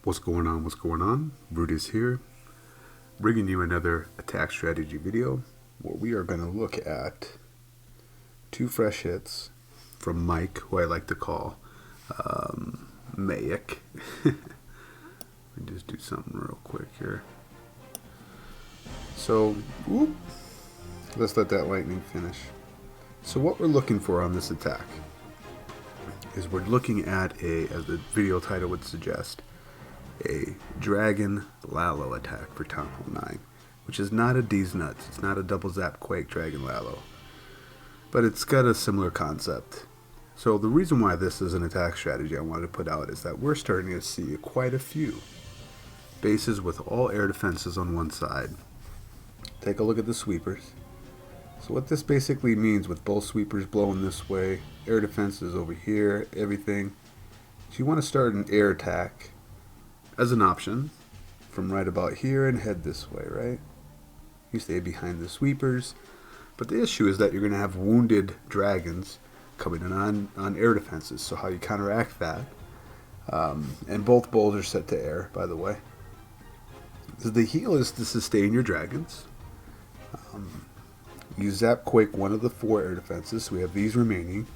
What's going on? What's going on? Brutus here, bringing you another attack strategy video where we are going to look at two fresh hits from Mike, who I like to call Mayek. Let me just do something real quick here. So, let's let that lightning finish. So what we're looking for on this attack is we're looking at as the video title would suggest, a Dragon Lalo attack for Town Hall 9, which is not a D's Nuts. It's not a double zap quake Dragon Lalo, but it's got a similar concept. So the reason why this is an attack strategy I wanted to put out is that we're starting to see quite a few bases with all air defenses on one side. Take a look at the sweepers. So what this basically means, with both sweepers blowing this way, air defenses over here, everything, so you want to start an air attack as an option from right about here and head this way, right? You stay behind the sweepers, but the issue is that you're going to have wounded dragons coming in on air defenses. So how you counteract that, and both bowls are set to air, by the way. The heal is to sustain your dragons. You zap quake one of the 4 air defenses, so we have these remaining.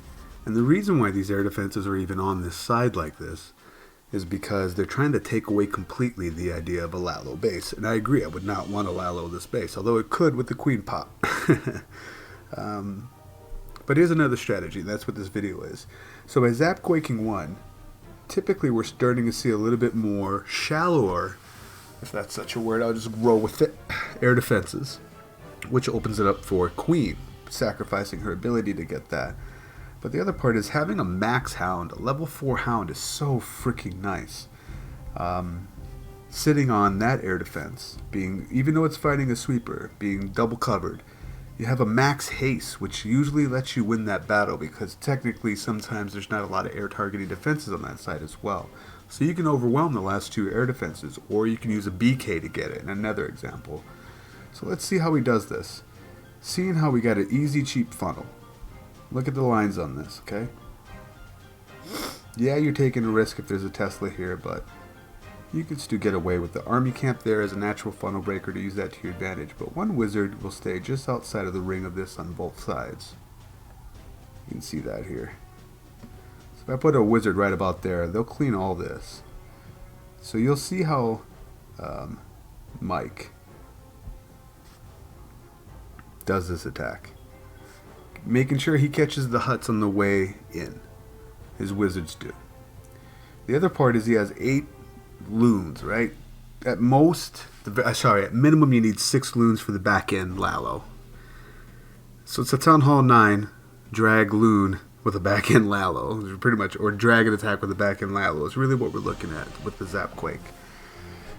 And the reason why these air defenses are even on this side like this is because they're trying to take away completely the idea of a Lalo base. And I agree, I would not want a Lalo this base, although it could with the Queen Pop. But here's another strategy, and that's what this video is. So by zap quaking 1, typically we're starting to see a little bit more shallower, if that's such a word, I'll just roll with it, air defenses, which opens it up for Queen, sacrificing her ability to get that. But the other part is having a max hound, a level 4 hound, is so freaking nice. Sitting on that air defense, even though it's fighting a sweeper, being double covered, you have a max haste, which usually lets you win that battle, because technically sometimes there's not a lot of air targeting defenses on that side as well. So you can overwhelm the last 2 air defenses, or you can use a BK to get it, in another example. So let's see how he does this. Seeing how we got an easy, cheap funnel. Look at the lines on this, okay? Yeah, you're taking a risk if there's a Tesla here, but you can still get away with the army camp there as a natural funnel breaker to use that to your advantage. But one wizard will stay just outside of the ring of this on both sides. You can see that here. So if I put a wizard right about there, they'll clean all this. So you'll see how Mike does this attack, making sure he catches the huts on the way in. His wizards do. The other part is he has 8 loons, right? At minimum you need 6 loons for the back end Lalo. So it's a Town Hall 9 drag loon with a back end Lalo, pretty much, or dragon attack with a back end Lalo. It's really what we're looking at with the Zap Quake.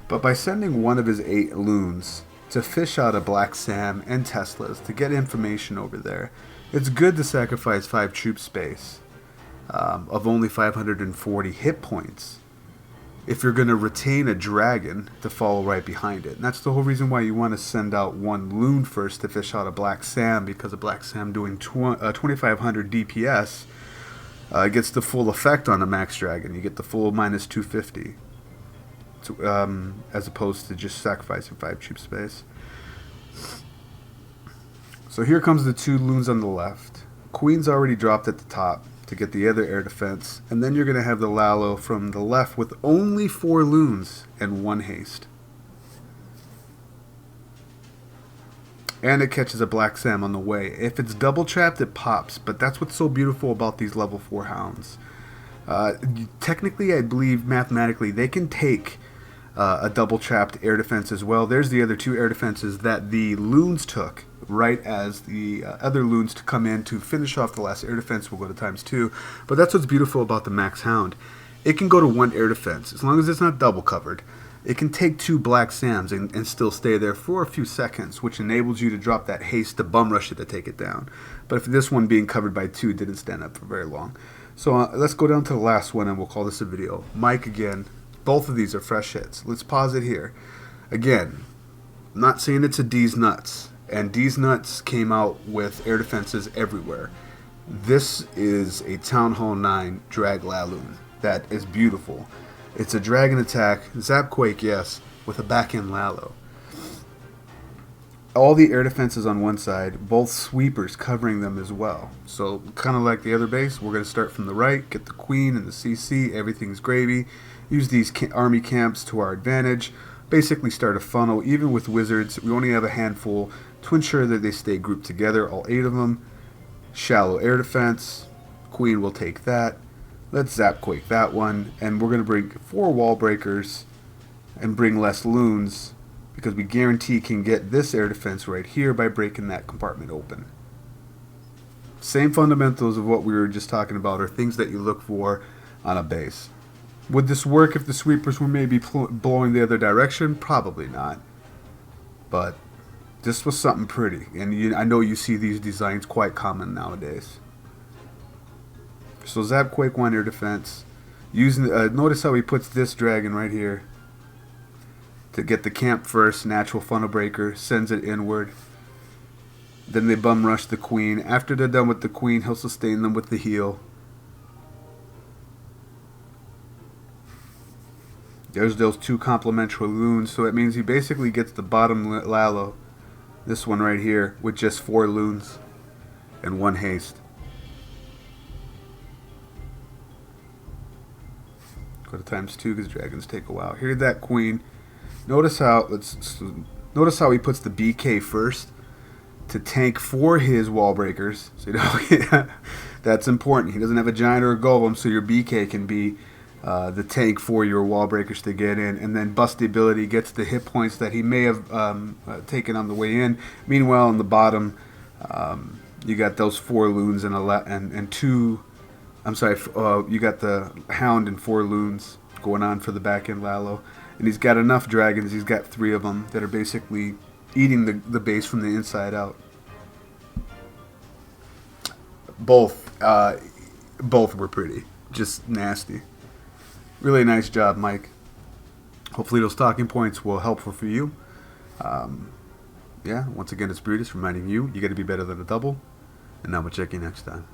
But by sending one of his 8 loons to fish out a Black Sam and Teslas to get information over there, it's good to sacrifice 5 troop space of only 540 hit points if you're going to retain a dragon to follow right behind it. And that's the whole reason why you want to send out 1 loon first to fish out a Black Sam, because a Black Sam doing 2500 DPS gets the full effect on a max dragon. You get the full minus 250. As opposed to just sacrificing 5 troop space. So here comes the 2 loons on the left. Queen's already dropped at the top to get the other air defense, and then you're going to have the Lalo from the left with only 4 loons and 1 haste. And it catches a Black Sam on the way. If it's double trapped, it pops, but that's what's so beautiful about these level 4 hounds. Technically, I believe mathematically they can take a double trapped air defense as well. There's the other 2 air defenses that the loons took right as the other loons to come in to finish off the last air defense. Will go to ×2. But that's what's beautiful about the Max Hound. It can go to 1 air defense as long as it's not double covered. It can take 2 Black Sams and still stay there for a few seconds, which enables you to drop that haste to bum rush it to take it down. But if this one being covered by 2 didn't stand up for very long. So let's go down to the last one and we'll call this a video. Mike again. Both of these are fresh hits. Let's pause it here. Again, I'm not saying it's a D's Nuts. And D's Nuts came out with air defenses everywhere. This is a Town Hall 9 drag Laloon that is beautiful. It's a dragon attack, Zapquake, yes, with a back-end Lalo. All the air defenses on one side, both sweepers covering them as well. So kind of like the other base, we're going to start from the right, get the queen and the CC, everything's gravy. Use these army camps to our advantage. Basically start a funnel, even with wizards. We only have a handful to ensure that they stay grouped together, all 8 of them. Shallow air defense, queen will take that. Let's Zapquake that one, and we're going to bring 4 wall breakers and bring less loons, because we guarantee can get this air defense right here by breaking that compartment open. Same fundamentals of what we were just talking about are things that you look for on a base. Would this work if the sweepers were maybe blowing the other direction? Probably not. But this was something pretty, and I know you see these designs quite common nowadays. So Zapquake 1 air defense. Using notice how he puts this dragon right here to get the camp first, natural funnel breaker, sends it inward. Then they bum rush the queen. After they're done with the queen, he'll sustain them with the heal. There's those 2 complementary loons, so it means he basically gets the bottom Lalo, this one right here, with just 4 loons and 1 haste. Go to ×2 because dragons take a while. Here's that queen. Notice how he puts the BK first to tank for his wall breakers. So that's important. He doesn't have a giant or a golem, so your BK can be the tank for your wall breakers to get in, and then bust the ability gets the hit points that he may have taken on the way in. Meanwhile, on the bottom, you got those 4 loons and 2. I'm sorry, you got the hound and 4 loons going on for the back end Lalo. And he's got enough dragons, he's got 3 of them that are basically eating the base from the inside out. Both were pretty, just nasty. Really nice job, Mike. Hopefully those talking points will helpful for you. Yeah, once again, it's Brutus reminding you, you got to be better than a double. And now we'll check you next time.